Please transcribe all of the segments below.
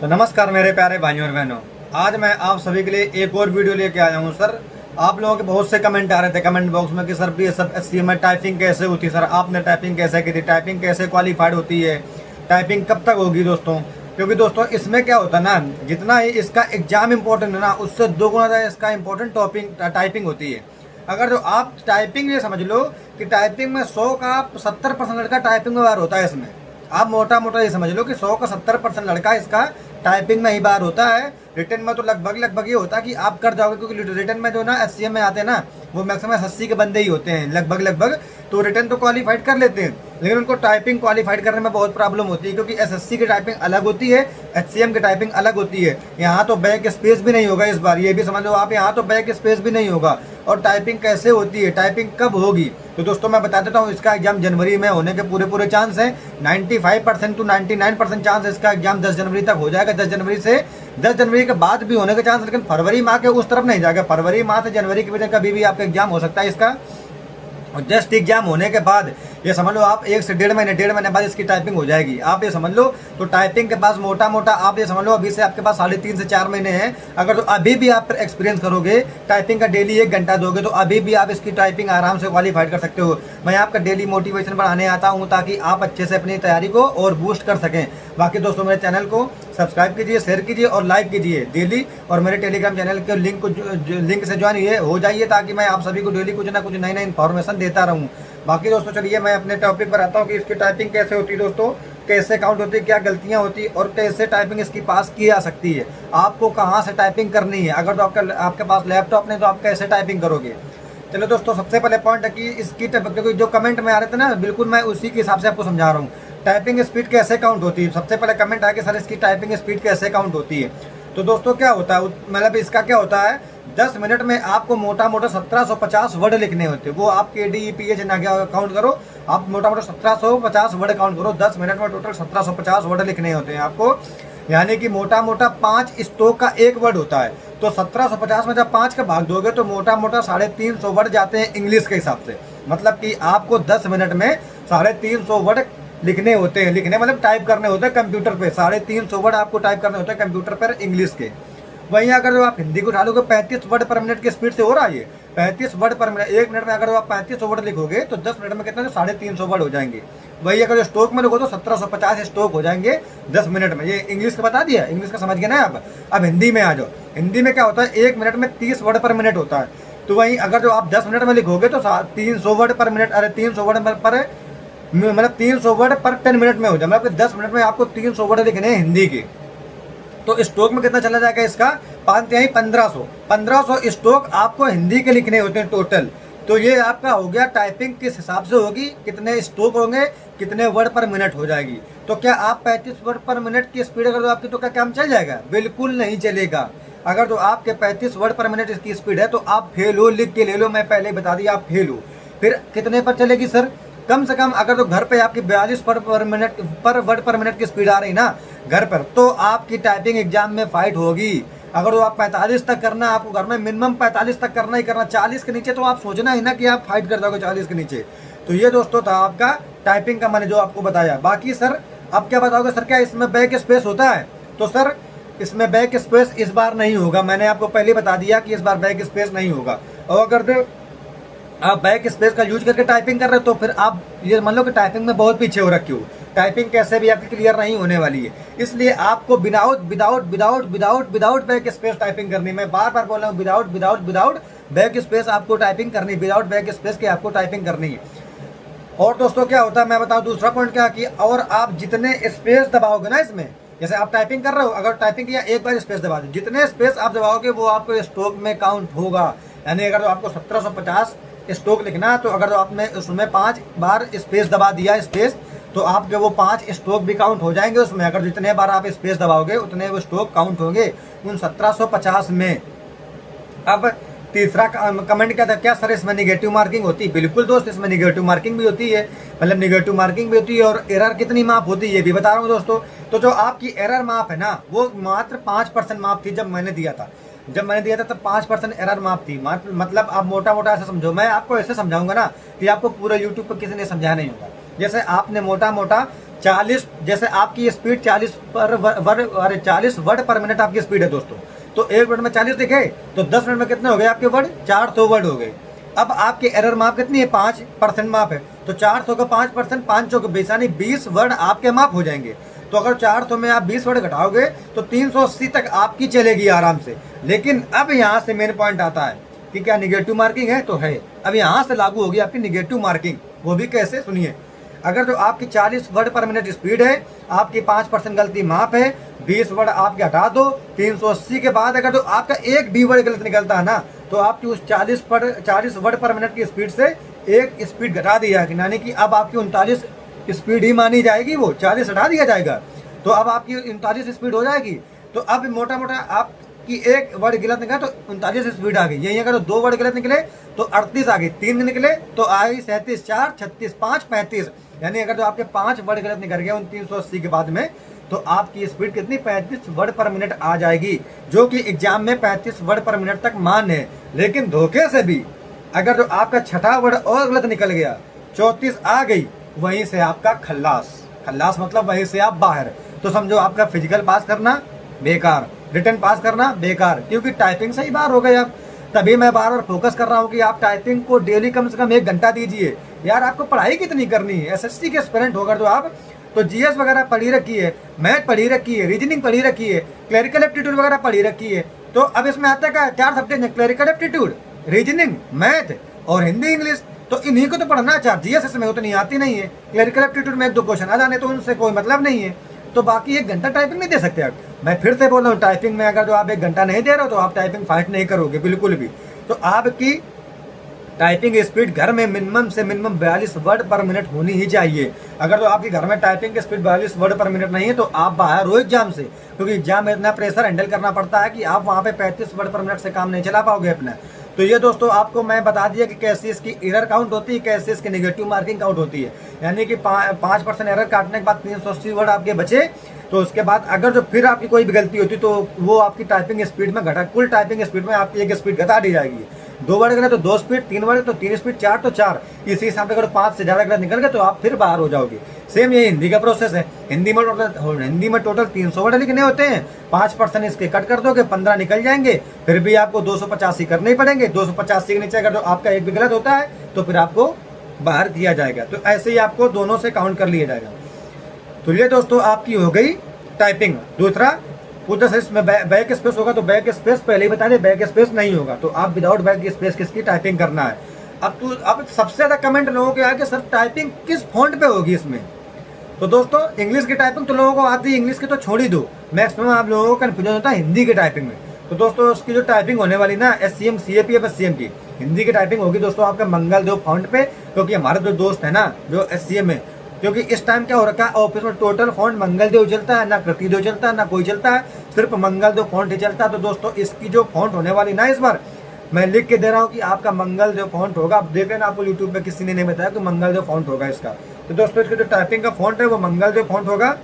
तो नमस्कार मेरे प्यारे भाइयों और बहनों। आज मैं आप सभी के लिए एक और वीडियो लेके आया हूँ। सर, आप लोगों के बहुत से कमेंट आ रहे थे कमेंट बॉक्स में कि सर भी ये सब एचसीएम में टाइपिंग कैसे होती है, सर आपने टाइपिंग कैसे की थी, टाइपिंग कैसे क्वालिफाइड होती है, टाइपिंग कब तक होगी दोस्तों। क्योंकि दोस्तों इसमें क्या होता है ना, जितना ही इसका एग्जाम इंपॉर्टेंट है ना, उससे 2 गुना ज़्यादा इसका इंपॉर्टेंट टाइपिंग होती है। अगर जो आप टाइपिंग ये समझ लो कि टाइपिंग में 100 का 70% लड़का टाइपिंग में बार होता है। इसमें आप मोटा मोटा ये समझ लो कि 100 का 70% लड़का इसका टाइपिंग में ही बार होता है। रिटर्न में तो लगभग ये होता है कि आप कर जाओगे, क्योंकि रिटर्न में जो ना एचसीएम में आते हैं ना, वो मैक्सिमम 80 के बंदे ही होते हैं लगभग। तो रिटर्न तो क्वालिफाइड कर लेते हैं, लेकिन उनको टाइपिंग क्वालिफाइड करने में बहुत प्रॉब्लम होती है, क्योंकि एसएससी की टाइपिंग अलग होती है, एचसीएम की टाइपिंग अलग होती है। यहाँ तो बैक स्पेस भी नहीं होगा इस बार, ये भी समझ लो आप, यहाँ तो बैक स्पेस भी नहीं होगा। और टाइपिंग कैसे होती है, टाइपिंग कब होगी, तो दोस्तों मैं बता देता हूँ। इसका एग्जाम जनवरी में होने के पूरे चांस है। 95% टू 99% चांस इसका एग्जाम 10 जनवरी तक हो जाएगा। 10 जनवरी के बाद भी होने का चांस, लेकिन फरवरी माह के उस तरफ नहीं जाएगा। फरवरी माह से जनवरी के बीच कभी भी आपका एग्जाम हो सकता है इसका। और जस्ट एग्जाम होने के बाद ये समझ लो आप 1 से 1.5 महीने बाद इसकी टाइपिंग हो जाएगी। आप ये समझ लो तो टाइपिंग के पास मोटा आप ये समझ लो अभी से आपके पास 3.5 से 4 महीने हैं। अगर तो अभी भी आप एक्सपीरियंस करोगे, टाइपिंग का डेली 1 घंटा दोगे, तो अभी भी आप इसकी टाइपिंग आराम से क्वालिफाइड कर सकते हो। मैं आपका डेली मोटिवेशन बढ़ाने आता हूँ ताकि आप अच्छे से अपनी तैयारी को और बूस्ट कर सकें। बाकी दोस्तों मेरे चैनल को सब्सक्राइब कीजिए, शेयर कीजिए और लाइक कीजिए डेली। और मेरे टेलीग्राम चैनल के लिंक से ज्वाइन हो जाइए, ताकि मैं आप सभी को डेली कुछ ना कुछ नई नई इन्फॉर्मेशन देता रहूँ। बाकी दोस्तों चलिए मैं अपने टॉपिक पर आता हूँ कि इसकी टाइपिंग कैसे होती है दोस्तों, कैसे काउंट होती है, क्या गलतियाँ होती है और कैसे टाइपिंग इसकी पास की जा सकती है, आपको कहाँ से टाइपिंग करनी है। अगर तो आपके पास लैपटॉप नहीं तो आप कैसे टाइपिंग करोगे। चलो दोस्तों, सबसे पहले पॉइंट है कि इसकी क्योंकि जो कमेंट में आ रहे थे ना, बिल्कुल मैं उसी के हिसाब से आपको समझा रहा हूँ। टाइपिंग स्पीड कैसे काउंट होती है, सबसे पहले कमेंट आया कि सर इसकी टाइपिंग स्पीड कैसे काउंट होती है। तो दोस्तों क्या होता है, मतलब इसका क्या होता है, 10 मिनट में आपको मोटा 1750 वर्ड लिखने होते हैं। वो आप KDEPH ना काउंट करो, आप मोटा 1750 वर्ड काउंट करो। 10 मिनट में टोटल 1750 वर्ड लिखने होते हैं आपको। यानी कि मोटा 5 स्ट्रोक का 1 वर्ड होता है। तो 1750 में जब 5 का भाग दोगे तो मोटा 350 वर्ड जाते हैं इंग्लिश के हिसाब से। मतलब कि आपको 10 मिनट में 350 वर्ड लिखने होते हैं। लिखने मतलब टाइप करने होते हैं कंप्यूटर पे। 350 वर्ड आपको टाइप करने होते हैं कंप्यूटर पर इंग्लिश के। वहीं अगर जो आप हिंदी को उठा लोगे 35 वर्ड पर मिनट की स्पीड से हो रहा है ये 35 वर्ड पर मिनट। 1 मिनट में अगर आप 35 वर्ड लिखोगे तो 10 मिनट में कितना 350 वर्ड हो जाएंगे। वही अगर स्ट्रोक में लिखो तो 1750 स्ट्रोक हो जाएंगे 10 मिनट में। ये इंग्लिश का बता दिया, इंग्लिश का समझ गए ना आप। अब हिंदी में आ जाओ। हिंदी में क्या होता है, 1 मिनट में 30 वर्ड पर मिनट होता है। तो वहीं अगर जो आप 10 मिनट में लिखोगे तो 300 वर्ड पर मिनट, अरे 300 वर्ड पर मतलब 300 वर्ड पर 10 मिनट में हो जाए। मतलब 10 मिनट में आपको 300 वर्ड लिखने हैं हिंदी के। तो स्ट्रोक में कितना चला जाएगा इसका, 1500 स्ट्रोक आपको हिंदी के लिखने होते हैं टोटल। तो ये आपका हो गया टाइपिंग किस हिसाब से होगी, कितने स्ट्रोक होंगे, कितने वर्ड पर मिनट हो जाएगी। तो क्या आप 35 वर्ड पर मिनट की स्पीड अगर आपकी तो क्या काम चल जाएगा, बिल्कुल नहीं चलेगा। अगर तो आपके 35 वर्ड पर मिनट इसकी स्पीड है तो आप फेल हो, लिख के ले लो, मैं पहले बता दिया आप फेल हो। फिर कितने पर चलेगी सर, कम से कम अगर तो घर पे आपकी 42 वर्ड पर मिनट की स्पीड आ रही ना घर पर, तो आपकी टाइपिंग एग्जाम में फाइट होगी। अगर वो आप 45 तक करना, आपको घर में मिनिमम 45 तक करना ही करना। 40 के नीचे तो आप सोचना ही ना कि आप फाइट कर जाओगे 40 के नीचे। तो ये दोस्तों था आपका टाइपिंग का मैंने जो आपको बताया। बाकी सर अब क्या बताओगे, सर क्या इसमें बैक स्पेस होता है, तो सर इसमें बैक स्पेस इस बार नहीं होगा। मैंने आपको पहले बता दिया कि इस बार बैक स्पेस नहीं होगा। और अगर आप बैक स्पेस का यूज करके टाइपिंग कर रहे हो तो फिर आप ये मान लो कि टाइपिंग में बहुत पीछे हो रखे हो। टाइपिंग कैसे भी आपकी क्लियर नहीं होने वाली है, इसलिए आपको विदाउट बैक स्पेस टाइपिंग करनी। मैं बार बार बोल रहा हूँ, विदाउट बैक स्पेस आपको टाइपिंग करनी, विदाउट बैक स्पेस के आपको टाइपिंग करनी है। और दोस्तों क्या होता है मैं बताऊँ दूसरा पॉइंट क्या कि और आप जितने स्पेस दबाओगे ना इसमें, जैसे आप टाइपिंग कर रहे हो, अगर टाइपिंग किया एक बार स्पेस दबा दो, जितने स्पेस आप दबाओगे वो आपको स्ट्रोक में काउंट होगा। यानी अगर आपको 1750 स्ट्रोक लिखना, तो अगर आपने उसमें 5 बार स्पेस दबा दिया स्पेस, तो आपके वो 5 स्ट्रोक भी काउंट हो जाएंगे उसमें। अगर जितने बार आप स्पेस दबाओगे उतने वो स्ट्रोक काउंट होंगे उन 1750 में। अब तीसरा कमेंट क्या था, क्या सर इसमें निगेटिव मार्किंग होती है। बिल्कुल दोस्त, इसमें निगेटिव मार्किंग भी होती है। मतलब निगेटिव मार्किंग भी होती है और एरर कितनी माफ होती है ये भी बता रहा हूँ दोस्तों। तो जो आपकी एरर माफ है ना, वो मात्र 5% माफ थी जब मैंने दिया था। तब 5% एरर माफ थी। मतलब आप मोटा ऐसा समझो, मैं आपको ऐसे समझाऊंगा ना कि आपको पूरा यूट्यूब पर किसी ने समझाया नहीं होगा। जैसे आपने मोटा 40, जैसे आपकी स्पीड 40 वर्ड पर मिनट आपकी स्पीड है दोस्तों, तो 1 मिनट में 40 लिखे तो 10 मिनट में कितने हो गए आपके वर्ड, 400 वर्ड हो गए। अब आपकी एरर माप कितनी है, 5% माप है, तो 400 का 5%, 500 का 20, यानी 20 वर्ड आपके माप हो जाएंगे। तो अगर 400 में आप 20 वर्ड घटाओगे तो 380 तक आपकी चलेगी आराम से। लेकिन अब यहाँ से मेन पॉइंट आता है कि क्या निगेटिव मार्किंग है, तो है। अब यहाँ से लागू होगी आपकी निगेटिव मार्किंग, वो भी कैसे, सुनिए। अगर जो आपकी 40 वर्ड पर मिनट स्पीड है, आपकी 5% गलती माप है, 20 वर्ड आपके हटा दो, 380 के बाद अगर जो आपका एक भी वर्ड गलत निकलता है ना, तो आपकी उस 40 वर्ड पर मिनट की स्पीड से एक स्पीड घटा दी जाएगी, यानी कि अब आपकी 39 स्पीड ही मानी जाएगी, वो 40 हटा दिया जाएगा, तो अब आपकी 39 स्पीड हो जाएगी। तो अब मोटा मोटा आपकी एक वर्ड गलत निकला तो 39 स्पीड आ गई। यही अगर 2 वर्ड गलत निकले तो 38 आ गई, 3 निकले तो आई 37, 4, 36, 5, 35, यानी अगर जो आपके 5 वर्ड गलत निकल गए उन 380 के बाद में, तो आपकी स्पीड कितनी, 35 वर्ड पर मिनट आ जाएगी, जो कि एग्जाम में 35 वर्ड पर मिनट तक मान है। लेकिन धोखे से भी अगर जो आपका छठा वर्ड और गलत निकल गया, 34 आ गई, वहीं से आपका खल्लास, खल्लास मतलब वहीं से आप बाहर। तो समझो आपका फिजिकल पास करना बेकार, रिटर्न पास करना बेकार, क्योंकि टाइपिंग से ही बाहर हो गए आप। तभी मैं बार बार फोकस कर रहा हूँ कि आप टाइपिंग को डेली कम से कम 1 घंटा दीजिए। यार आपको पढ़ाई कितनी करनी है, एसएससी के एस्पिरेंट होकर तो आप तो जीएस वगैरह पढ़ी रखी है, मैथ पढ़ी रखी है, रीजनिंग पढ़ी रखी है, क्लरिकल एप्टीट्यूड वगैरह पढ़ी रखी है। तो अब इसमें आता है 4 सब्जेक्ट है, क्लरिकल एप्टीट्यूड, रीजनिंग, मैथ और हिंदी इंग्लिश। तो इन्हीं को तो पढ़ना, 4 जीएस में उतनी आती नहीं है, क्लरिकल एप्टीट्यूड में 1-2 क्वेश्चन आ जाने तो उनसे कोई मतलब नहीं है। तो बाकी 1 घंटा टाइपिंग नहीं दे सकते आप। मैं फिर से बोल रहा हूँ, टाइपिंग में अगर जो आप 1 घंटा नहीं दे रहे हो तो आप टाइपिंग फास्ट नहीं करोगे बिल्कुल भी। तो आपकी टाइपिंग स्पीड घर में मिनिमम से मिनिमम 42 वर्ड पर मिनट होनी ही चाहिए। अगर तो आपके घर में टाइपिंग की स्पीड 42 वर्ड पर मिनट नहीं है तो आप बाहर हो एग्जाम से, क्योंकि एग्जाम में इतना प्रेशर हैंडल करना पड़ता है कि आप वहाँ पे 35 वर्ड पर मिनट से काम नहीं चला पाओगे अपना। तो ये दोस्तों आपको मैं बता दिया कि कैसे इसकी एरर काउंट होती है, कैसे इसकी नेगेटिव मार्किंग काउंट होती है। यानी कि 5% एरर काटने के बाद 380 वर्ड आपके बचे, तो उसके बाद अगर जो फिर आपकी कोई भी गलती होती तो वो आपकी टाइपिंग स्पीड में घटा, कुल टाइपिंग स्पीड में आपकी 1 स्पीड घटा दी जाएगी। 2 वर्ड गलत तो 2 स्पीड, 3 वर्ड तो 3 स्पीड, 4 तो 4, इसी हिसाब से अगर 5 से ज़्यादा गलत निकल गए तो आप फिर बाहर हो जाओगे। सेम ये हिंदी का प्रोसेस है। हिंदी में टोटल 300 वर्ड लिखने होते हैं, 5% इसके कट कर दोगे, 15 निकल जाएंगे, फिर भी आपको 285 करने ही पड़ेंगे। 285 के नीचे अगर जो आपका एक भी गलत होता है तो फिर आपको बाहर किया जाएगा। तो ऐसे ही आपको दोनों से काउंट कर लिया जाएगा। तो ये दोस्तों आपकी हो गई टाइपिंग। दूसरा पूछा सर इसमें बैक स्पेस होगा, तो बैक स्पेस पहले ही बता दें, बैक स्पेस नहीं होगा, तो आप विदाउट बैक स्पेस किसकी टाइपिंग करना है। अब सबसे ज़्यादा कमेंट लोगों के आए कि सर टाइपिंग किस फॉन्ट पे होगी इसमें। तो दोस्तों इंग्लिश की टाइपिंग तो लोगों को आती है, इंग्लिश की तो छोड़ ही दो, मैक्सिमम आप लोगों को कन्फ्यूजन होता है हिंदी की टाइपिंग में। तो दोस्तों उसकी जो टाइपिंग होने वाली ना SCM CAPF SCM की हिंदी की टाइपिंग होगी दोस्तों आपका मंगलदेव फॉन्ट पे, क्योंकि हमारे जो दोस्त है ना जो SCM में, क्योंकि इस टाइम क्या हो रखा है ऑफिस में टोटल फॉन्ट मंगलदेव चलता है, ना कृतिदेव चलता है, ना कोई चलता है, सिर्फ मंगलदेव फॉन्ट ही चलता है। तो दोस्तों इसकी जो फॉन्ट होने वाली ना इस बार मैं लिख के दे रहा हूँ कि आपका मंगलदेव फॉन्ट होगा। आप देख लेना, आपको यूट्यूब पे किसी ने नहीं बताया कि मंगलदेव फॉन्ट होगा इसका। तो दोस्तों इसका जो टाइपिंग का फॉन्ट है वो मंगलदेव फॉन्ट होगा।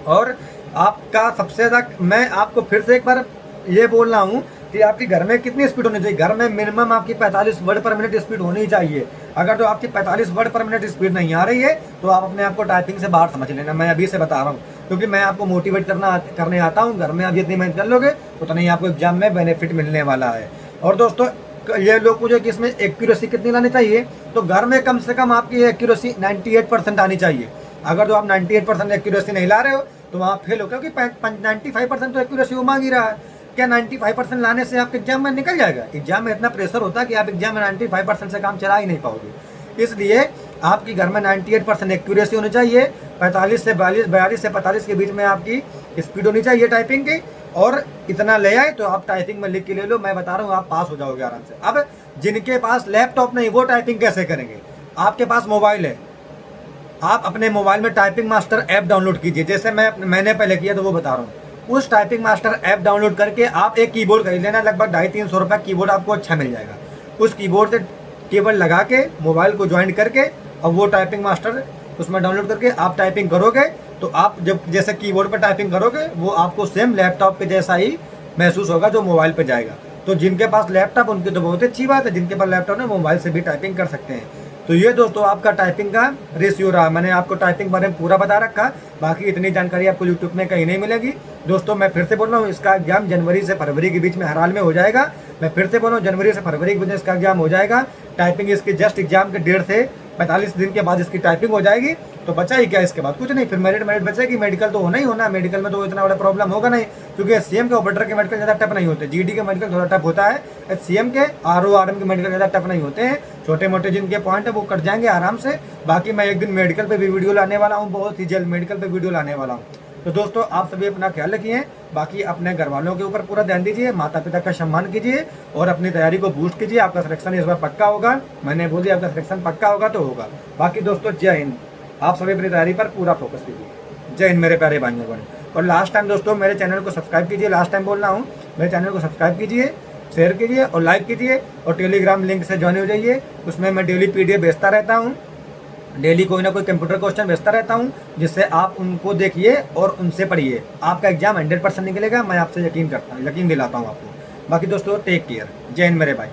और आपका सबसे ज़्यादा मैं आपको फिर से एक बार ये बोल रहा हूँ कि आपकी घर में कितनी स्पीड होनी चाहिए। घर में मिनिमम आपकी 45 वर्ड पर मिनट स्पीड होनी चाहिए। अगर तो आपकी 45 वर्ड पर मिनट स्पीड नहीं आ रही है तो आप अपने आप को टाइपिंग से बाहर समझ लेना। मैं अभी से बता रहा हूँ, क्योंकि मैं आपको मोटिवेट करने आता हूँ। घर में आप जितनी मेहनत कर लोगे उतना ही आपको एग्जाम में बेनिफिट मिलने वाला है। और दोस्तों ये लोग पूछे कि इसमें एक्यूरेसी कितनी लानी चाहिए, तो घर में कम से कम आपकी एक्यूरेसी 98% आनी चाहिए। अगर तो आप 98% एक्यूरेसी नहीं ला रहे हो तो वहाँ फेल हो, क्योंकि 95% तो एक्यूरेसी वो मांग ही रहा है। क्या 95% लाने से आपके एग्जाम में निकल जाएगा? एग्जाम में इतना प्रेशर होता है कि आप एग्जाम में 95% से काम चला ही नहीं पाओगे। इसलिए आपकी घर में 98% एक्यूरेसी होनी चाहिए। 45 से 42 से 45 के बीच में आपकी स्पीड होनी चाहिए टाइपिंग की। और इतना ले आए तो आप टाइपिंग में लिख के ले लो, मैं बता रहा हूँ आप पास हो जाओगे आराम से। अब जिनके पास लैपटॉप नहीं वो टाइपिंग कैसे करेंगे? आपके पास मोबाइल है, आप अपने मोबाइल में टाइपिंग मास्टर ऐप डाउनलोड कीजिए। जैसे मैंने पहले किया तो वो बता रहा हूँ। उस टाइपिंग मास्टर ऐप डाउनलोड करके आप एक कीबोर्ड खरीद लेना, लगभग 250-300 रुपये कीबोर्ड आपको अच्छा मिल जाएगा। उस कीबोर्ड से केबल लगा के मोबाइल को ज्वाइन करके अब वो टाइपिंग मास्टर उसमें डाउनलोड करके आप टाइपिंग करोगे तो आप जब जैसे कीबोर्ड पर टाइपिंग करोगे वो आपको सेम लैपटॉप पे जैसा ही महसूस होगा जो मोबाइल पे जाएगा। तो जिनके पास लैपटॉप उनकी तो बहुत अच्छी बात है, जिनके पास लैपटॉप है मोबाइल से भी टाइपिंग कर सकते हैं। तो ये दोस्तों आपका टाइपिंग का रेशियो रहा। मैंने आपको टाइपिंग बारे में पूरा बता रखा, बाकी इतनी जानकारी आपको यूट्यूब में कहीं नहीं मिलेगी। दोस्तों मैं फिर से बोल रहा हूँ, इसका एग्जाम जनवरी से फरवरी के बीच में हर हाल में हो जाएगा। मैं फिर से बोल रहा हूँ, जनवरी से फरवरी के बीच में इसका एग्जाम हो जाएगा। टाइपिंग इसकी जस्ट एग्जाम के 1.5 से 45 दिन के बाद इसकी टाइपिंग हो जाएगी। तो बचा ही क्या इसके बाद, कुछ नहीं। फिर मेरिट बचेगी। मेडिकल तो होना ही होना, मेडिकल में तो इतना बड़ा प्रॉब्लम होगा नहीं, क्योंकि एचसीएम के ऑपरेटर के मेडिकल ज़्यादा टफ नहीं होते। जीडी के मेडिकल थोड़ा टफ होता है, एचसीएम के आरओ आरएम के मेडिकल ज़्यादा टफ नहीं होते हैं। छोटे मोटे जिनके पॉइंट है वो कट जाएंगे आराम से। बाकी मैं एक दिन मेडिकल पे भी वीडियो लाने वाला हूँ, बहुत ही जल्द मेडिकल पे वीडियो लाने वाला हूँ। तो दोस्तों आप सभी अपना ख्याल रखिए, बाकी अपने घर वालों के ऊपर पूरा ध्यान दीजिए, माता पिता का सम्मान कीजिए और अपनी तैयारी को बूस्ट कीजिए। आपका सिलेक्शन इस बार पक्का होगा, मैंने बोल दिया आपका सिलेक्शन पक्का होगा तो होगा। बाकी दोस्तों जय हिंद, आप सभी अपनी तैयारी पर पूरा फोकस कीजिए। जय हिंद मेरे प्यारे भाइयों बहन। और लास्ट टाइम दोस्तों मेरे चैनल को सब्सक्राइब कीजिए, लास्ट टाइम बोल रहा हूँ, मेरे चैनल को सब्सक्राइब कीजिए, शेयर कीजिए और लाइक कीजिए और टेलीग्राम लिंक से ज्वाइन हो जाइए। उसमें मैं डेली पीडीएफ भेजता रहता हूँ, डेली कोई ना कोई कंप्यूटर क्वेश्चन भेजता रहता हूँ, जिससे आप उनको देखिए और उनसे पढ़िए। आपका एग्जाम 100% निकलेगा, मैं आपसे यकीन करता हूँ, यकीन दिलाता हूँ आपको। बाकी दोस्तों टेक केयर, जय हिंद मेरे भाई।